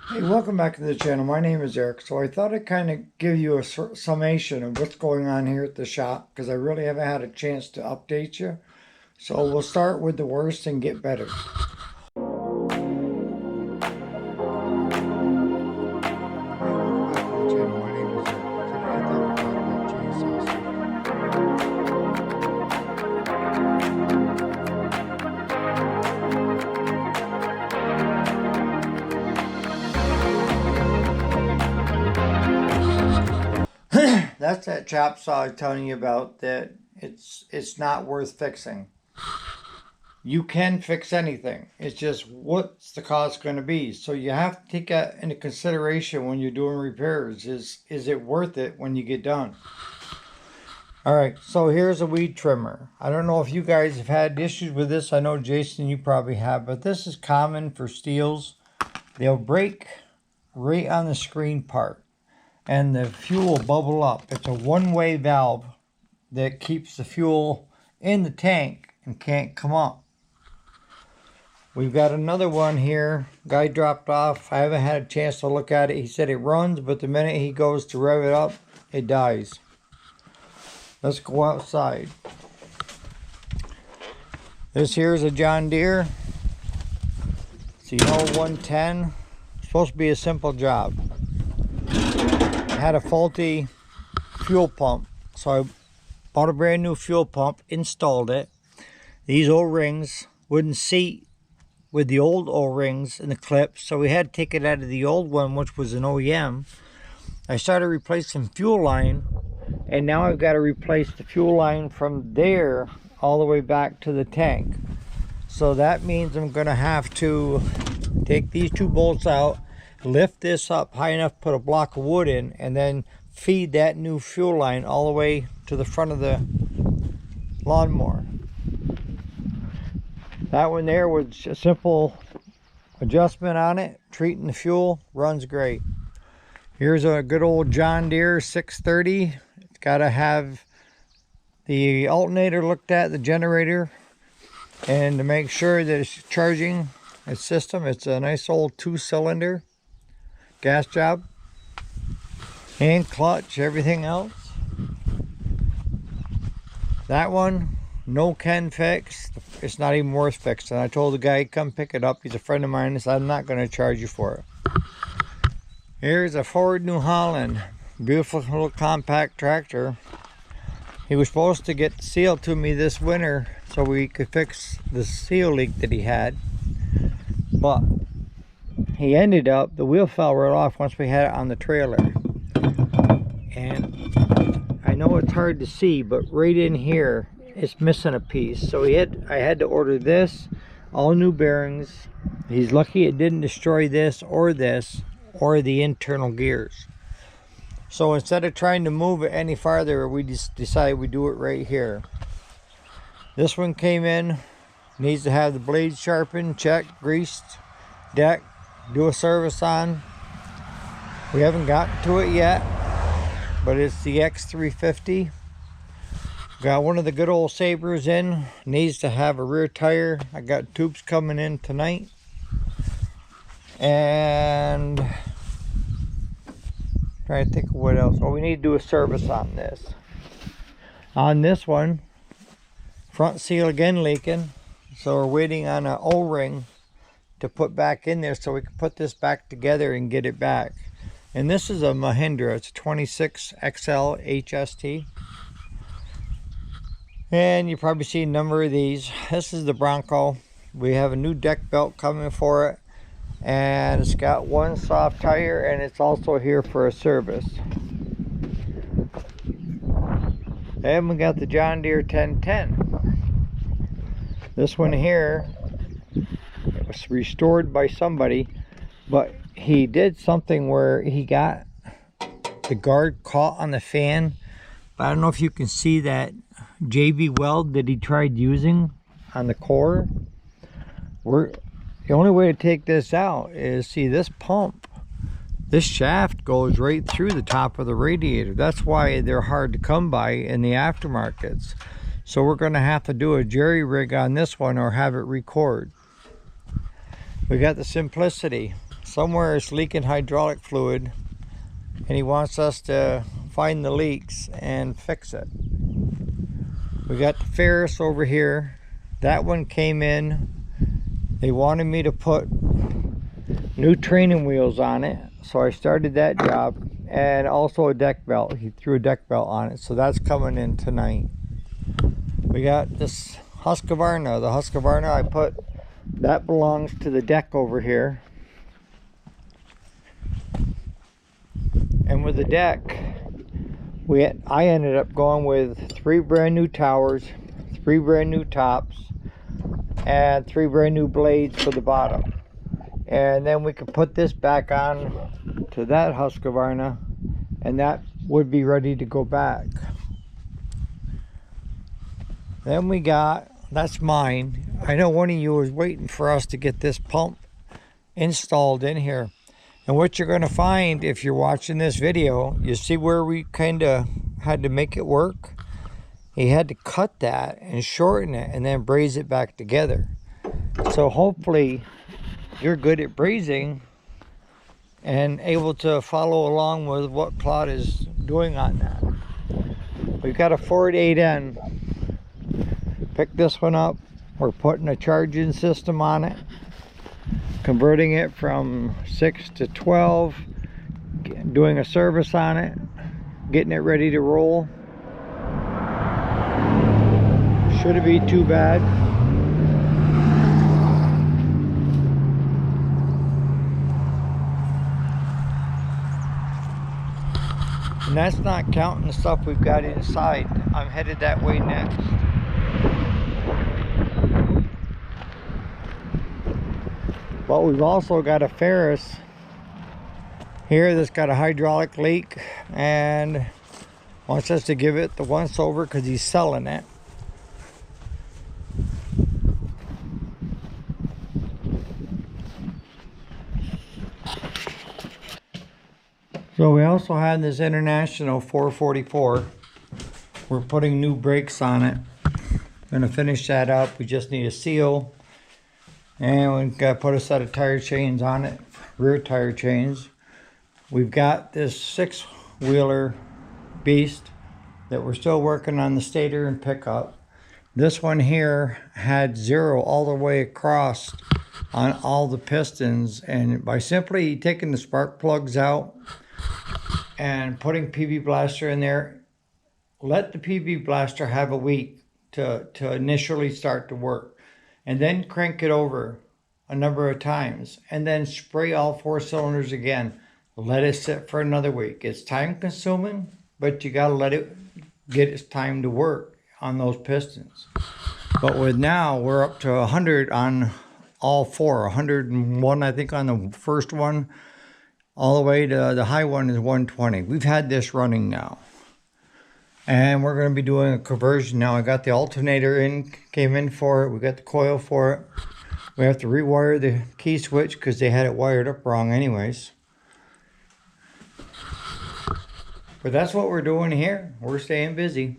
Hey, welcome back to the channel. My name is Eric. So I thought I'd kind of give you a summation of what's going on here at the shop because I really haven't had a chance to update you. So we'll start with the worst and get better. That's that chop saw I was telling you about that it's not worth fixing. You can fix anything. It's just what's the cost going to be. So you have to take that into consideration when you're doing repairs. Is it worth it when you get done? All right, so here's a weed trimmer. I don't know if you guys have had issues with this. I know Jason, you probably have, but this is common for Stihls. They'll break right on the screen part and the fuel will bubble up. It's a one-way valve that keeps the fuel in the tank and can't come up. We've got another one here. Guy dropped off. I haven't had a chance to look at it. He said it runs, but the minute he goes to rev it up, it dies. Let's go outside. This here is a John Deere. It's the L110. It's supposed to be a simple job. I had a faulty fuel pump, so I bought a brand new fuel pump, installed it. These O-rings wouldn't seat with the old O-rings and the clips, so we had to take it out of the old one, which was an OEM. I started replacing fuel line, and now I've got to replace the fuel line from there all the way back to the tank. So that means I'm going to have to take these two bolts out, lift this up high enough, put a block of wood in, and then feed that new fuel line all the way to the front of the lawnmower. That one there was a simple adjustment on it, treating the fuel, runs great. Here's a good old John Deere 630. It's got to have the alternator looked at, the generator, and to make sure that it's charging its system. It's a nice old 2-cylinder gas job, and clutch, everything else. That one, no can fix. It's not even worth fixing. I told the guy, come pick it up. He's a friend of mine. He said, I'm not going to charge you for it. Here's a Ford New Holland. Beautiful little compact tractor. He was supposed to get the seal to me this winter so we could fix the seal leak that he had. But he ended up, the wheel fell right off once we had it on the trailer. And I know it's hard to see, but right in here, it's missing a piece. So I had to order this, all new bearings. He's lucky it didn't destroy this, or the internal gears. So instead of trying to move it any farther, we just decided we do it right here. This one came in, needs to have the blades sharpened, checked, greased, deck, do a service on. We haven't gotten to it yet, but it's the X350. Got one of the good old Sabres in, needs to have a rear tire. I got tubes coming in tonight. And trying to think of what else. Oh, we need to do a service on this. On this one, front seal again leaking. So we're waiting on an O-ring to put back in there so we can put this back together and get it back. And this is a Mahindra. It's a 26 XL HST. And you probably see a number of these. This is the Bronco. We have a new deck belt coming for it. And it's got one soft tire, and it's also here for a service. And we got the John Deere 1010. This one here, it was restored by somebody, but he did something where he got the guard caught on the fan. But I don't know if you can see that JB weld that he tried using on the core. The only way to take this out is, see, this pump, this shaft goes right through the top of the radiator. That's why they're hard to come by in the aftermarkets. So we're going to have to do a jerry rig on this one or have it record. We got the Simplicity somewhere it's leaking hydraulic fluid, and he wants us to find the leaks and fix it. We got the Ferris over here. That one came in. They wanted me to put new training wheels on it, so I started that job, and also a deck belt. He threw a deck belt on it, so that's coming in tonight. We got this Husqvarna. The Husqvarna, I put, that belongs to the deck over here. And with the deck, I ended up going with 3 brand new towers, 3 brand new tops, and 3 brand new blades for the bottom. And then we could put this back on to that Husqvarna, and that would be ready to go back. Then we got, that's mine. I know one of you was waiting for us to get this pump installed in here. And what you're going to find if you're watching this video, you see where we kind of had to make it work? He had to cut that and shorten it and then braze it back together. So hopefully you're good at brazing and able to follow along with what Claude is doing on that. We've got a Ford 8N. Picked this one up. We're putting a charging system on it, converting it from 6 to 12, doing a service on it, getting it ready to roll. Shouldn't be too bad. And that's not counting the stuff we've got inside. I'm headed that way next. But we've also got a Ferris here that's got a hydraulic leak and wants us to give it the once over because he's selling it. So we also have this International 444. We're putting new brakes on it. Gonna finish that up. We just need a seal. And we've got to put a set of tire chains on it, rear tire chains. We've got this 6-wheeler beast that we're still working on the stator and pickup. This one here had 0 all the way across on all the pistons, and by simply taking the spark plugs out and putting PB Blaster in there, let the PB Blaster have a week to initially start to work. And then crank it over a number of times and then spray all 4 cylinders again. Let it sit for another week. It's time consuming, but you got to let it get its time to work on those pistons. But with now, we're up to 100 on all 4. 101, I think, on the first one. All the way to the high one is 120. We've had this running now. And we're going to be doing a conversion now. I got the alternator in, came in for it. We got the coil for it. We have to rewire the key switch because they had it wired up wrong anyways. But that's what we're doing here. We're staying busy.